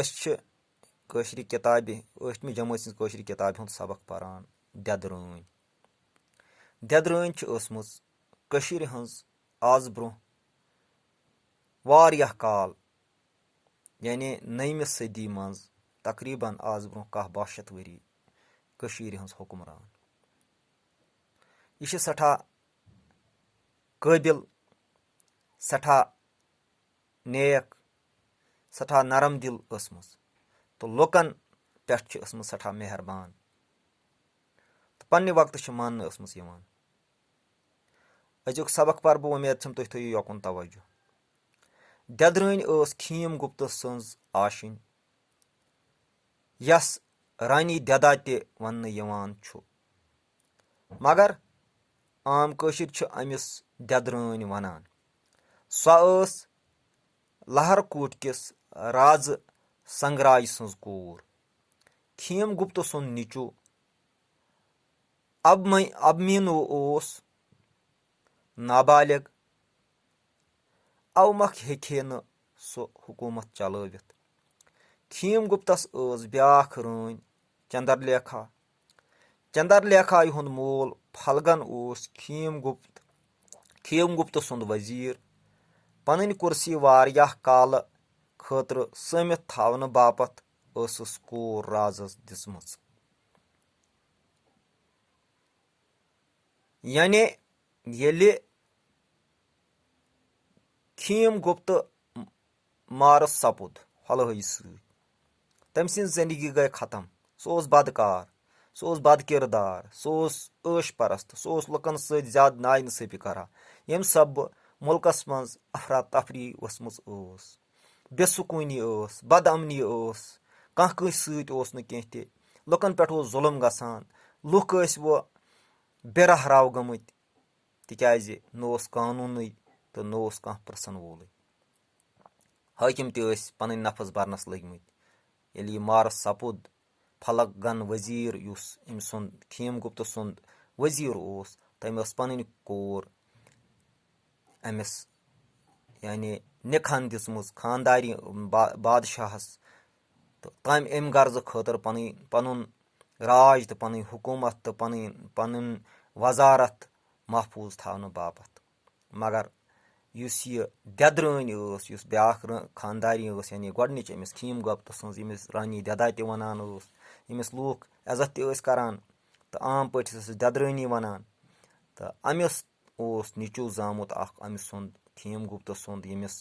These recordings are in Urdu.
أسۍ چھِ کٲشرِ کِتابہِ 8مہِ جمٲژ سٕنٛز کٲشرِ کِتابہِ ہُنٛد سبق پران دٮ۪درٲنۍ۔ دٮ۪درٲنۍ چھِ ٲسمٕژ کٔشیٖرِ ہٕنٛز آز برونٛہہ واریاہ کال یعنی 9مہِ صٔدی منٛز تقریٖباً آز برونٛہہ 10-12 شیٚتھ ؤری کٔشیٖرِ ہٕنٛز حُکمران۔ یہِ چھِ سٮ۪ٹھاہ قٲبِل، سٮ۪ٹھاہ نیک، سٮ۪ٹھاہ نرم دِل ٲسمٕژ تہٕ لُکن پٮ۪ٹھ چھِ ٲسمٕژ سٮ۪ٹھاہ مہربان تہٕ پننہِ وقتہٕ چھِ ماننہٕ ٲسمٕژ یِوان۔ أزیُک سبق پر بہٕ اُمید چھم تُہۍ تھٲیِو یوکُن توجہ۔ دٮ۪درٲنۍ ٲس کھیٖم گُپتہٕ سٕنٛز آشِنۍ یس رانی دٮ۪دا تہِ وننہٕ یِوان چھُ، مگر عام کٲشِر چھِ أمِس دٮ۪درٲنۍ ونان۔ سۄ ٲس لہر کوٗٹ کِس رازٕ سنگراے سٕنٛز کوٗر۔ کھیٖم گُپتہٕ سُنٛد نیٚچوٗ ابمیٖنو اوس نابالغ، اومۄکھ ہیٚکہِ ہے نہٕ سُہ حکوٗمت چلٲوِتھ۔ کھیٖم گُپتس ٲس بیٛاکھ رٲنۍ چندرلیکھا۔ چندرلیکھایہِ ہُنٛد مول پھلگن اوس کھیٖم گُپتہٕ سُنٛد وزیٖر۔ پنٕنۍ کُرسی واریاہ کالہٕ خٲطرٕ سٲمِتھ تھاونہٕ باپتھ ٲسٕس کوٗر رازس دِژمٕژ۔ یعنی ییٚلہِ کھیٖم گُپتہٕ مارٕ سپُد حۄلہٕ سۭتۍ، تٔمۍ سٕنٛز زندگی گٔے ختم۔ سُہ اوس بدکار، سُہ اوس بد کردار، سُہ اوس عٲش پرست، سُہ اوس لُکن سۭتۍ زیادٕ نا انصٲفی کران، ییٚمہِ سببہٕ مُلکس منٛز افرا تفری ؤژھمٕژ ٲس، بے سکوٗنی ٲس، بد امنی ٲس، کانٛہہ کٲنٛسہِ سۭتۍ اوس نہٕ کینٛہہ تہِ، لُکن پٮ۪ٹھ اوس ظُلم گژھان، لُکھ ٲسۍ وۄنۍ بے رحراو گٔمٕتۍ تِکیازِ نہ اوس قانوٗنٕے تہٕ نہ اوس کانٛہہ پرژھن وولٕے۔ حٲکِم تہِ ٲسۍ پنٕنۍ نفس برنس لٔگمٕتۍ۔ ییٚلہِ یہِ مارٕ سپُد، پھلگن وزیٖر یُس أمۍ سُنٛد کھیٖم گُپتہٕ سُنٛد وزیٖر اوس، تٔمۍ ٲس پنٕنۍ کوٗر أمِس یعنی نِکہن دِژمٕژ خانداری بادشاہس، تہٕ امہِ غرضہٕ خٲطرٕ پنُن راج تہٕ پنٕنۍ حکوٗمت تہٕ پنُن وزارت محفوٗظ تھاونہٕ باپتھ۔ مگر یُس یہِ دٮ۪درٲنۍ ٲس، یُس بیٛاکھ خانداری ٲس، یعنی گۄڈنِچ أمِس کھیٖم گُپتہٕ سٕنٛز، ییٚمِس رانی دٮ۪دا تہِ ونان ٲس، ییٚمِس لوٗکھ عزت تہِ ٲسۍ کران تہٕ عام پٲٹھۍ ٲسۍ دٮ۪درٲنی ونان، تہٕ أمِس اوس نیٚچوٗ زامُت اکھ أمۍ سُنٛد کھیٖم گُپتہٕ سُنٛد، ییٚمِس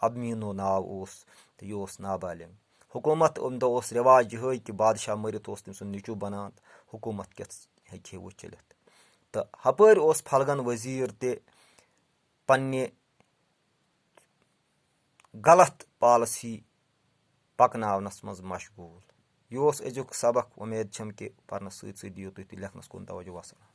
ابمیٖنو ناو اوس تہٕ یہِ اوس نابالغ۔ حکوٗمت امہِ دۄہ اوس رِواج یِہوے کہِ بادشاہ مٔرِتھ اوس تٔمۍ سُنٛد نیٚچوٗ بنان، حکوٗمت کِتھ ہیٚکہِ ہے وۄنۍ چلِتھ۔ تہٕ ہپٲرۍ اوس پھلگن وزیٖر تہِ پننہِ غلط پالسی پکناونس منٛز مشغوٗل۔ یہِ اوس أزیُک سبق۔ اُمید چھم کہِ پرنس سۭتۍ سۭتۍ دِیِو تُہۍ تہِ لیکھنس کُن توجہ۔ وسلام۔